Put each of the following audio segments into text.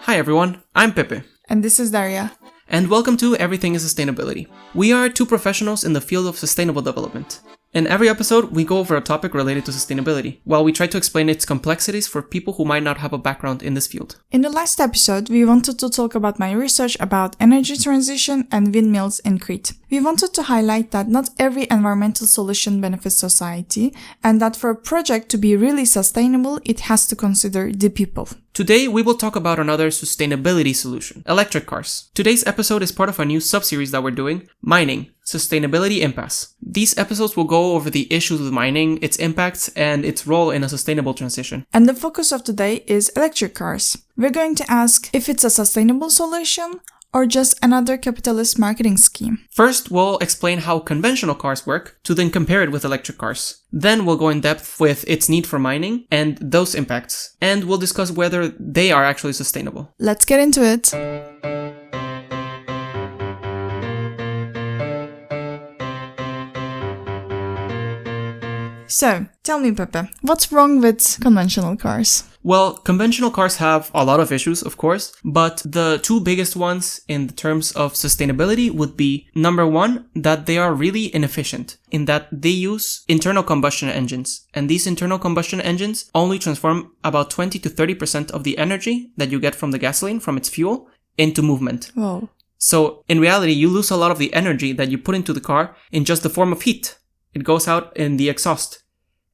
Hi everyone, I'm Pepe. And this is Derya. And welcome to Everything is Sustainability. We are two professionals in the field of sustainable development. In every episode, we go over a topic related to sustainability, while we try to explain its complexities for people who might not have a background in this field. In the last episode, we wanted to talk about my research about energy transition and windmills in Crete. We wanted to highlight that not every environmental solution benefits society, and that for a project to be really sustainable, it has to consider the people. Today, we will talk about another sustainability solution, electric cars. Today's episode is part of a new sub-series that we're doing, Mining, Sustainability Impasse. These episodes will go over the issues with mining, its impacts, and its role in a sustainable transition. And the focus of today is electric cars. We're going to ask if it's a sustainable solution or just another capitalist marketing scheme. First, we'll explain how conventional cars work, to then compare it with electric cars. Then we'll go in depth with its need for mining and those impacts. And we'll discuss whether they are actually sustainable. Let's get into it. So, tell me, Pepe, what's wrong with conventional cars? Well, conventional cars have a lot of issues, of course, but the two biggest ones in terms of sustainability would be, number one, that they are really inefficient in that they use internal combustion engines. And these internal combustion engines only transform about 20 to 30% of the energy that you get from the gasoline, from its fuel, into movement. Whoa. So, in reality, you lose a lot of the energy that you put into the car in just the form of heat. It goes out in the exhaust.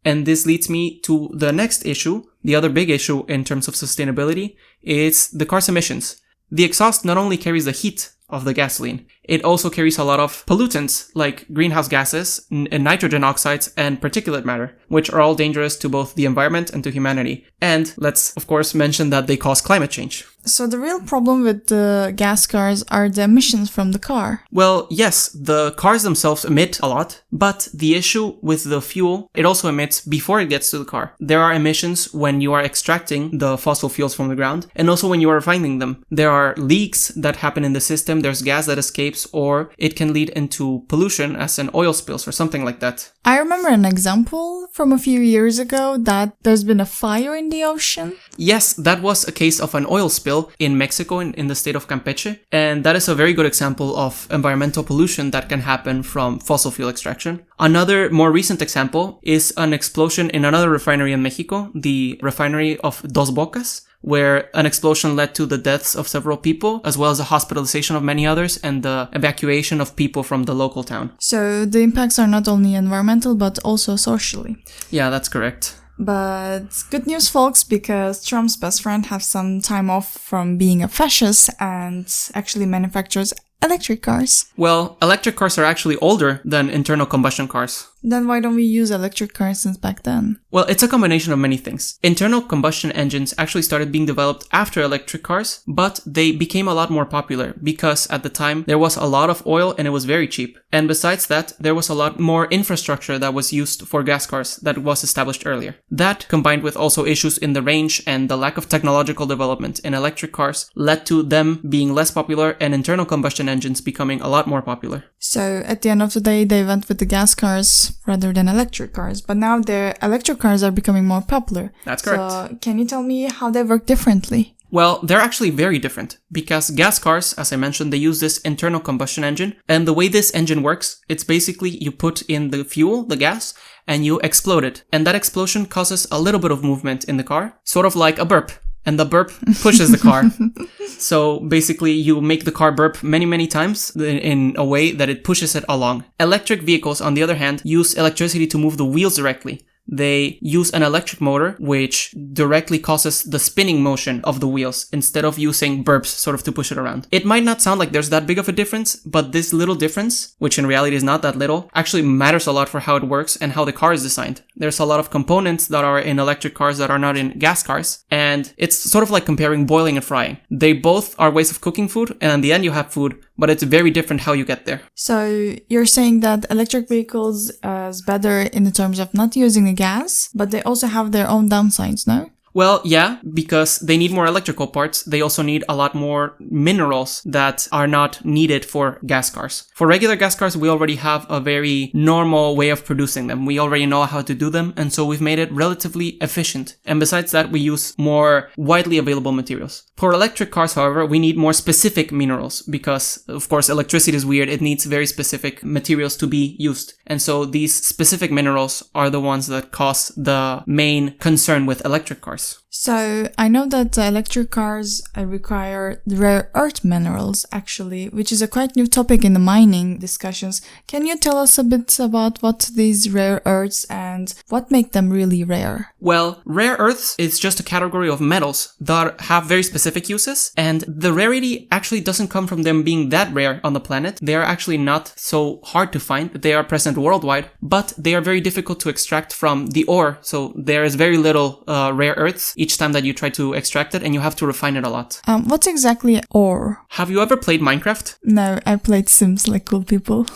And this leads me to the next issue, the other big issue in terms of sustainability, is the car's emissions. The exhaust not only carries the heat of the gasoline, it also carries a lot of pollutants like greenhouse gases, nitrogen oxides, and particulate matter, which are all dangerous to both the environment and to humanity. And let's, of course, mention that they cause climate change. So the real problem with the gas cars are the emissions from the car. Well, yes, the cars themselves emit a lot, but the issue with the fuel, it also emits before it gets to the car. There are emissions when you are extracting the fossil fuels from the ground, and also when you are refining them. There are leaks that happen in the system, there's gas that escapes, or it can lead into pollution as in oil spills or something like that. I remember an example from a few years ago that there's been a fire in the ocean. Yes, that was a case of an oil spill in Mexico, in the state of Campeche. And that is a very good example of environmental pollution that can happen from fossil fuel extraction. Another more recent example is an explosion in another refinery in Mexico, the refinery of Dos Bocas, where an explosion led to the deaths of several people, as well as the hospitalization of many others and the evacuation of people from the local town. So the impacts are not only environmental, but also socially. Yeah, that's correct. But good news, folks, because Trump's best friend has some time off from being a fascist and actually manufactures electric cars. Well, electric cars are actually older than internal combustion cars. Then why don't we use electric cars since back then? Well, it's a combination of many things. Internal combustion engines actually started being developed after electric cars, but they became a lot more popular because at the time there was a lot of oil and it was very cheap. And besides that, there was a lot more infrastructure that was used for gas cars that was established earlier. That, combined with also issues in the range and the lack of technological development in electric cars, led to them being less popular and internal combustion engines becoming a lot more popular. So at the end of the day, they went with the gas cars rather than electric cars. But now their electric cars are becoming more popular. That's correct. So can you tell me how they work differently? Well, they're actually very different because gas cars, as I mentioned, they use this internal combustion engine. And the way this engine works, it's basically you put in the fuel, the gas, and you explode it. And that explosion causes a little bit of movement in the car, sort of like a burp. And the burp pushes the car. So basically you make the car burp many, many times in a way that it pushes it along. Electric vehicles, on the other hand, use electricity to move the wheels directly. They use an electric motor, which directly causes the spinning motion of the wheels instead of using burps sort of to push it around. It might not sound like there's that big of a difference, but this little difference, which in reality is not that little, actually matters a lot for how it works and how the car is designed. There's a lot of components that are in electric cars that are not in gas cars, and it's sort of like comparing boiling and frying. They both are ways of cooking food, and in the end you have food, but it's very different how you get there. So you're saying that electric vehicles is better in the terms of not using the gas, but they also have their own downsides, no? Well, yeah, because they need more electrical parts. They also need a lot more minerals that are not needed for gas cars. For regular gas cars, we already have a very normal way of producing them. We already know how to do them, and so we've made it relatively efficient. And besides that, we use more widely available materials. For electric cars, however, we need more specific minerals because, of course, electricity is weird. It needs very specific materials to be used. And so these specific minerals are the ones that cause the main concern with electric cars. So I know that electric cars require rare earth minerals, actually, which is a quite new topic in the mining discussions. Can you tell us a bit about what these rare earths and what make them really rare? Well, rare earths is just a category of metals that have very specific uses, and the rarity actually doesn't come from them being that rare on the planet. They are actually not so hard to find. They are present worldwide, but they are very difficult to extract from the ore, so there is very little rare earths each time that you try to extract it, and you have to refine it a lot. What's exactly ore? Have you ever played Minecraft? No, I played Sims like cool people.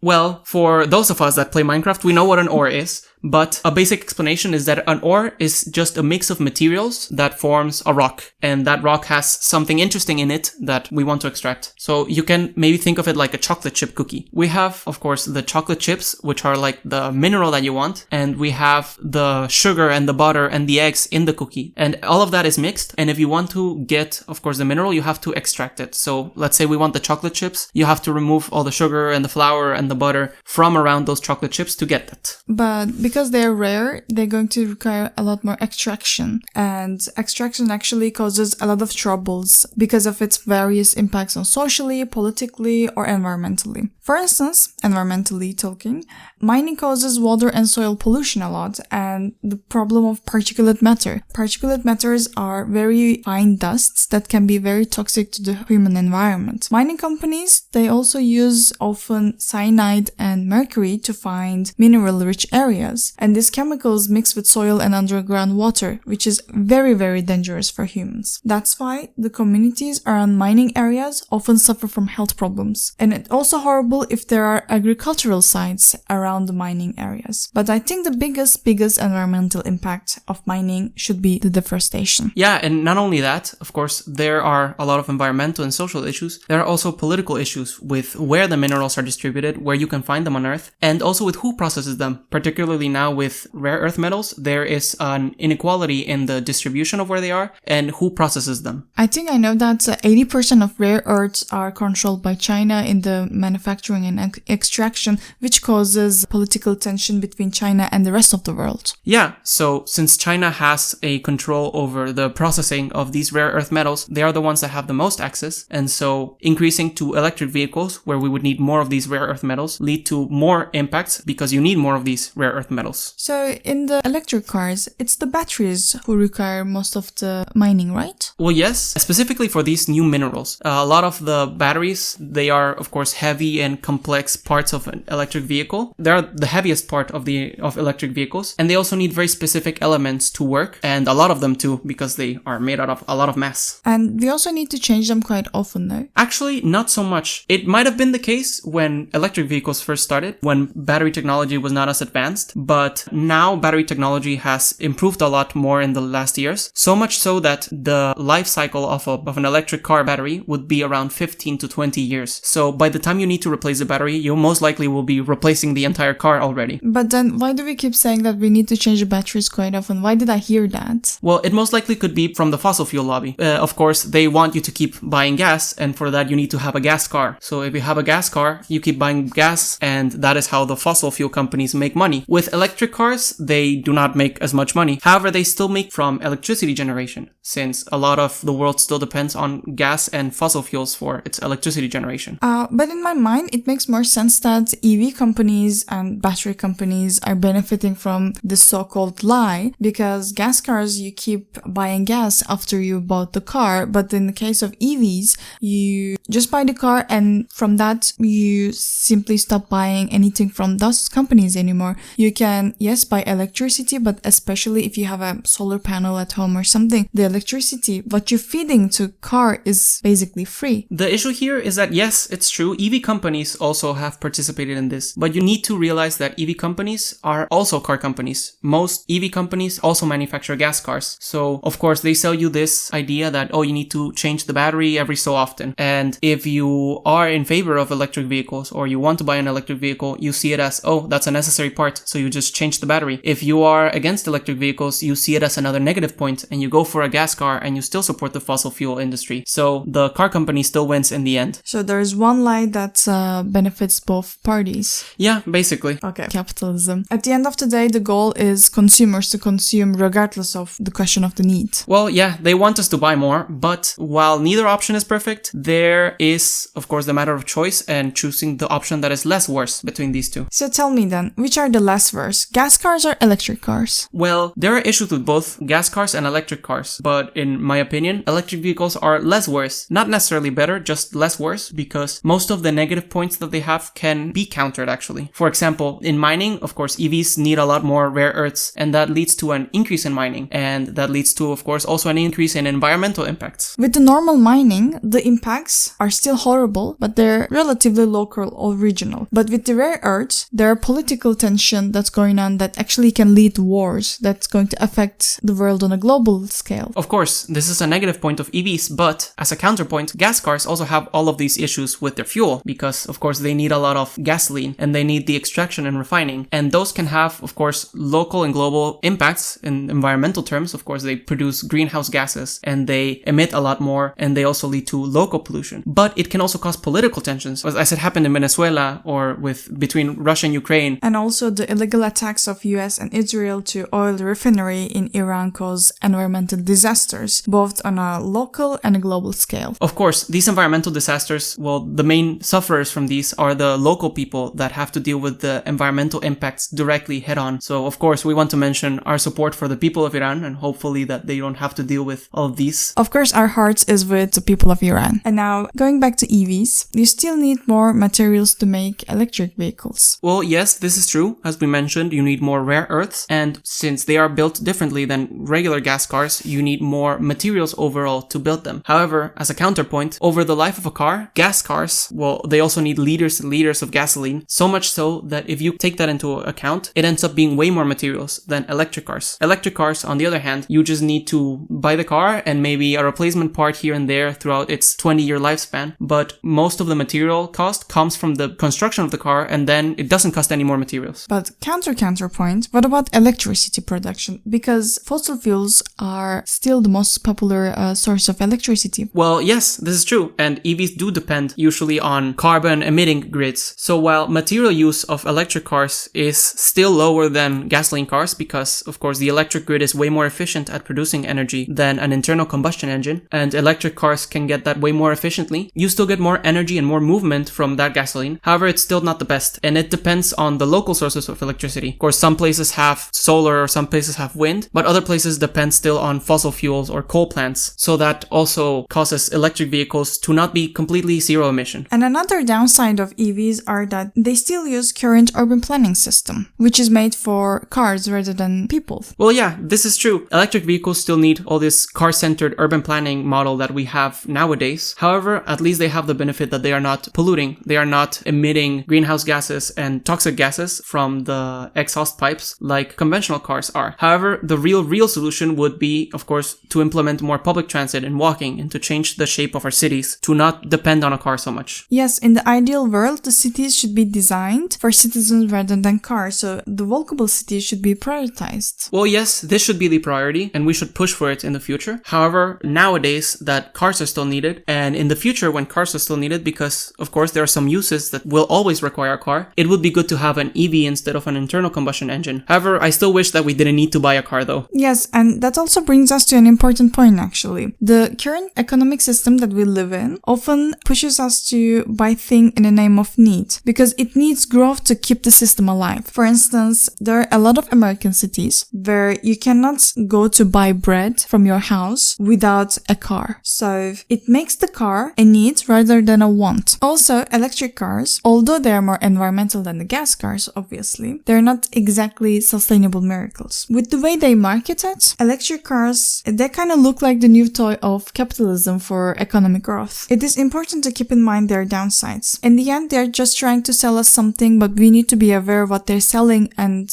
Well, for those of us that play Minecraft, we know what an ore is. But a basic explanation is that an ore is just a mix of materials that forms a rock. And that rock has something interesting in it that we want to extract. So you can maybe think of it like a chocolate chip cookie. We have, of course, the chocolate chips, which are like the mineral that you want. And we have the sugar and the butter and the eggs in the cookie. And all of that is mixed. And if you want to get, of course, the mineral, you have to extract it. So let's say we want the chocolate chips. You have to remove all the sugar and the flour and the butter from around those chocolate chips to get that. But because they're rare, they're going to require a lot more extraction. And extraction actually causes a lot of troubles because of its various impacts on socially, politically, or environmentally. For instance, environmentally talking, mining causes water and soil pollution a lot, and the problem of particulate matter. Particulate matters are very fine dusts that can be very toxic to the human environment. Mining companies, they also use often cyanide and mercury to find mineral-rich areas. And these chemicals mix with soil and underground water, which is very, very dangerous for humans. That's why the communities around mining areas often suffer from health problems. And it's also horrible if there are agricultural sites around the mining areas. But I think the biggest environmental impact of mining should be the deforestation. Yeah, and not only that, of course, there are a lot of environmental and social issues. There are also political issues with where the minerals are distributed, where you can find them on Earth, and also with who processes them. Particularly now with rare earth metals, there is an inequality in the distribution of where they are and who processes them. I think I know that 80% of rare earths are controlled by China in the manufacturing and extraction, which causes political tension between China and the rest of the world. Yeah, so since China has a control over the processing of these rare earth metals, they are the ones that have the most access, and so increasing to electric vehicles, where we would need more of these rare earth metals, lead to more impacts because you need more of these rare earth metals. So in the electric cars, it's the batteries who require most of the mining, right? Well, yes, specifically for these new minerals. A lot of the batteries, they are, of course, heavy and complex parts of an electric vehicle. They are the heaviest part of electric vehicles, and they also need very specific elements to work, and a lot of them too, because they are made out of a lot of mass. And we also need to change them quite often, though. Actually, not so much. It might have been the case when electric vehicles first started, when battery technology was not as advanced, but now battery technology has improved a lot more in the last years, so much so that the life cycle of an electric car battery would be around 15 to 20 years. So by the time you need to replace the battery, you most likely will be replacing the entire car already. But then why do we keep saying that we need to change the batteries quite often? Why did I hear that? Well, it most likely could be from the fossil fuel lobby. Of course, they want you to keep buying gas, and for that you need to have a gas car. So if you have a gas car, you keep buying gas, and that is how the fossil fuel companies make money. With electric cars, they do not make as much money. However, they still make from electricity generation, since a lot of the world still depends on gas and fossil fuels for its electricity generation. But in my mind, it makes more sense that EV companies and battery companies are benefiting from the so-called lie, because gas cars, you keep buying gas after you bought the car, but in the case of EVs, you just buy the car, and from that, you simply stop buying anything from those companies anymore. You can, yes, buy electricity, but especially if you have a solar panel at home or something, the electricity what you're feeding to car is basically free. The issue here is that yes, it's true, EV companies also have participated in this, but you need to realize that EV companies are also car companies. Most EV companies also manufacture gas cars. So, of course, they sell you this idea that, oh, you need to change the battery every so often. And if you are in favor of electric vehicles or you want to buy an electric vehicle, you see it as, oh, that's a necessary part, so you just change the battery. If you are against electric vehicles, you see it as another negative point and you go for a gas car and you still support the fossil fuel industry. So the car company still wins in the end. So there's one lie that benefits both parties. Yeah, basically. Okay. Capitalism. At the end of the day, the goal is consumers to consume regardless of the question of the need. Well, yeah, they want us to buy more, but while neither option is perfect, there is, of course, the matter of choice and choosing the option that is less worse between these two. So tell me then, which are the less worse, gas cars or electric cars? Well, there are issues with both gas cars and electric cars, but in my opinion, electric vehicles are less worse. Not necessarily better, just less worse, because most of the negative points that they have can be countered actually. For example, in mining, of course, EVs need a lot more rare earths, and that leads to an increase in mining, and that leads to, of course, also an increase in environmental impacts. With the normal mining, the impacts are still horrible, but they're relatively local or regional. But with the rare earths, there are political tension that's going on that actually can lead to wars that's going to affect the world on a global scale. Of course, this is a negative point of EVs, but as a counterpoint, gas cars also have all of these issues with their fuel, because, of course, they need a lot of gasoline, and they need the extraction and refining, and those can have, of course, local and global impacts in environmental terms. Of course, they produce greenhouse gases, and they emit a lot more, and they also lead to local pollution. But it can also cause political tensions, as it happened in Venezuela or between Russia and Ukraine. And also the illegal attacks of US and Israel to oil refinery in Iran cause environmental disasters, both on a local and a global scale. Of course, these environmental disasters, well, the main sufferers from these are the local people that have to deal with the environmental impacts directly head on. So, of course, we want to mention our support for the people of Iran, and hopefully that they don't have to deal with all of these. Of course, our hearts is with the people of Iran. And now, going back to EVs, you still need more materials to make electric vehicles. Well, yes, this is true. As we mentioned, you need more rare earths, and since they are built differently than regular gas cars, you need more materials overall to build them. However, as a counterpoint, over the life of a car, gas cars, well, they also need liters and liters of gasoline, so much so that if you take that into account, it ends up being way more materials than electric cars. Electric cars, on the other hand, you just need to buy the car and maybe a replacement part here and there throughout its 20-year lifespan, but most of the material cost comes from the construction of the car, and then it doesn't cost any more materials. But counterpoint, what about electricity production? Because fossil fuels are still the most popular source of electricity. Well, yes, this is true, and EVs do depend usually on carbon-emitting grids. So while material use of electric cars is still lower than gasoline cars, because, of course, the electric grid is way more efficient at producing energy than an internal combustion engine, and electric cars can get that way more efficiently, you still get more energy and more movement from that gasoline. However, it's still not the best, and it depends on the local sources of electricity. Of course, some places have solar or some places have wind, but other places depend still on fossil fuels or coal plants, so that also causes electric vehicles to not be completely zero emission. And another downside of EVs are that they still use current urban planning system, which is made for cars rather than people. Well, yeah, this is true. Electric vehicles still need all this car-centered urban planning model that we have nowadays. However, at least they have the benefit that they are not polluting. They are not emitting greenhouse gases and toxic gases from the exhaust pipes like conventional cars are. However, the real solution would be, of course, to implement more public transit and walking and to change the shape of our cities to not depend on a car so much. Yes, in the ideal world, the cities should be designed for citizens rather than cars, so the walkable cities should be prioritized. Well, yes, this should be the priority, and we should push for it in the future. However, nowadays that cars are still needed, and in the future when cars are still needed, because, of course, there are some uses that will always require a car, it would be good to have an EV instead of an internal combustion engine. However, I still wish that we didn't need to buy a car, though. Yes, and that also brings us to an important point, actually. The current economic system that we live in often pushes us to buy things in the name of need, because it needs growth to keep the system alive. For instance, there are a lot of American cities where you cannot go to buy bread from your house without a car. So it makes the car a need rather than a want. Also, electric cars, although they are more environmental than the gas cars, obviously, they're not exactly sustainable miracles. With the way they market it, electric cars, they kind of look like the new toy of capitalism for economic growth. It is important to keep in mind their downsides. In the end, they're just trying to sell us something, but we need to be aware of what they're selling and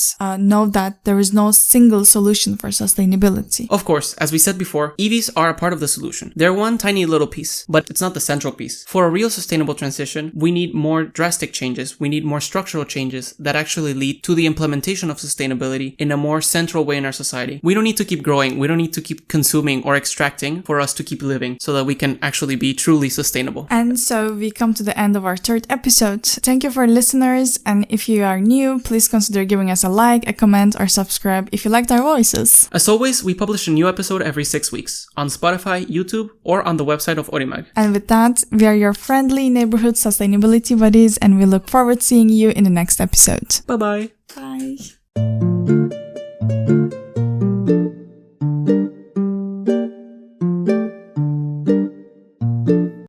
know that there is no single solution for sustainability. Of course, as we said before, EVs are a part of the solution. They're one tiny little piece, but it's not the central piece. For a real sustainable transition, we need more drastic changes. We need more structural changes that actually lead to the implementation of sustainability in a more central way in our society. We don't need to keep growing. We don't need to keep consuming or extracting for us to keep living so that we can actually be truly sustainable. And so we come to the end of our third episode. Thank you for listeners, and if you are new, please consider giving us a like, a comment, or subscribe if you liked our voices. As always, we publish a new episode every 6 weeks on Spotify, YouTube, or on the website of Orimag. And with that, we are your friendly neighborhood sustainability buddies, and we look forward to seeing you in the next episode. Bye-bye. Bye.